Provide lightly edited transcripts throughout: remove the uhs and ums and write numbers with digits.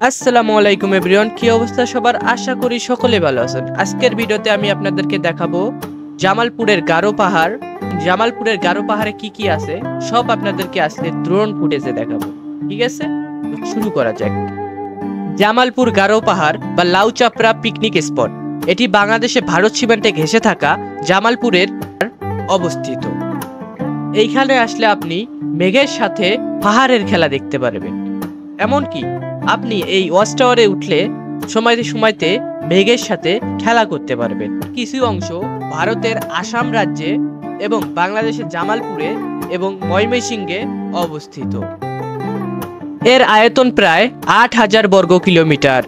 আসসালামু আলাইকুম এভরিওয়ান, কি অবস্থা সবার? আশা করি সকলে ভালো আছেন। আজকের ভিডিওতে আমি আপনাদেরকে দেখাবো জামালপুরের গারো পাহাড়। জামালপুরের গারো পাহাড়ে কি কি আছে সব আপনাদেরকে আজকে ড্রোন ফুটেজে দেখাবো। ঠিক আছে, তো শুরু করা যাক। জামালপুর গারো পাহাড় বা লাউচাপড়া পিকনিক স্পট, এটি বাংলাদেশে ভারত সীমান্তে ঘেঁষে থাকা জামালপুরের অবস্থিত। এইখানে আসলে আপনি মেঘের সাথে পাহাড়ের খেলা দেখতে পারবেন। এমনকি আপনি এই ওয়াচ টাওয়ারে উঠলে সময়তে সময়তে মেঘের সাথে খেলা করতে পারবেন। কিছু অংশ ভারতের আসাম রাজ্যে এবং বাংলাদেশের জামালপুরে এবং ময়মনসিংহে অবস্থিত। এর আয়তন প্রায় ৮,০০০ বর্গ কিলোমিটার।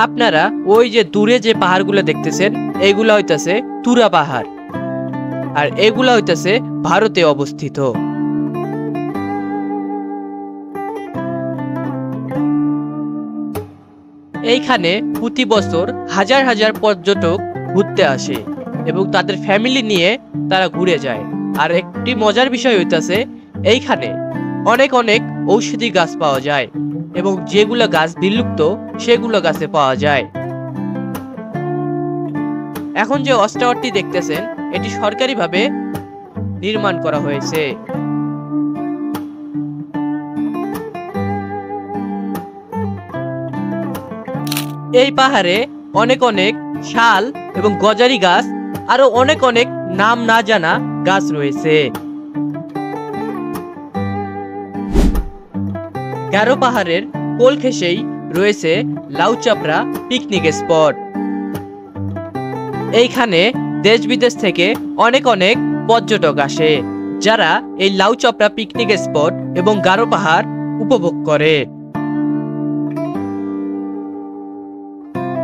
আপনারা ওই যে দূরে যে পাহাড়গুলো দেখতেছেন, এগুলা হইতাছে তুরা পাহাড়, আর এগুলা হইতাছে ভারতে অবস্থিত। এইখানে প্রতি বছর হাজার হাজার পর্যটক ঘুরতে আসে এবং তাদের ফ্যামিলি নিয়ে তারা ঘুরে যায়। আর একটি মজার বিষয় হইতাছে, এইখানে অনেক অনেক ঔষধি গাছ পাওয়া যায় এবং যেগুলো গাছ বিলুপ্ত সেগুলো গাছে পাওয়া যায়। এখন যে ওয়াচ টাওয়ারটি দেখতেছেন, এটি সরকারিভাবে নির্মাণ করা হয়েছে। এই পাহাড়ে অনেক অনেক শাল এবং গজারি গাছ, আরো অনেক অনেক নাম না জানা গাছ রয়েছে। গারো পাহাড়ের কোল ঘেঁষেই রয়েছে লাউচাপড়া পিকনিক স্পট। এইখানে দেশ বিদেশ থেকে অনেক অনেক পর্যটক আসে, যারা এই লাউচাপড়া পিকনিক স্পট এবং গারো পাহাড় উপভোগ করে।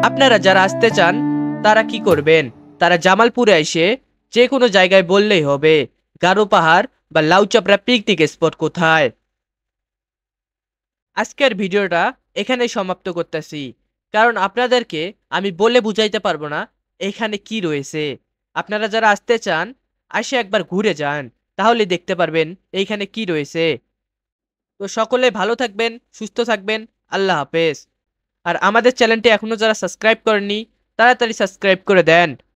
আপনারা যারা আসতে চান তারা কি করবেন, তারা জামালপুরে এসে যে কোনো জায়গায় বললেই হবে গারো পাহাড় বা লাউচাপড়া পিকনিক স্পট কোথায়। আজকের ভিডিওটা এখানেই সমাপ্ত করতেছি, কারণ আপনাদেরকে আমি বলে বুঝাইতে পারবো না এখানে কি রয়েছে। আপনারা যারা আসতে চান আসে একবার ঘুরে যান, তাহলে দেখতে পারবেন এইখানে কি রয়েছে। তো সকলে ভালো থাকবেন, সুস্থ থাকবেন। আল্লাহ হাফেজ। আর আমাদের চ্যানেলটি এখনো যারা সাবস্ক্রাইব করেননি, তাড়াতাড়ি সাবস্ক্রাইব করে দেন।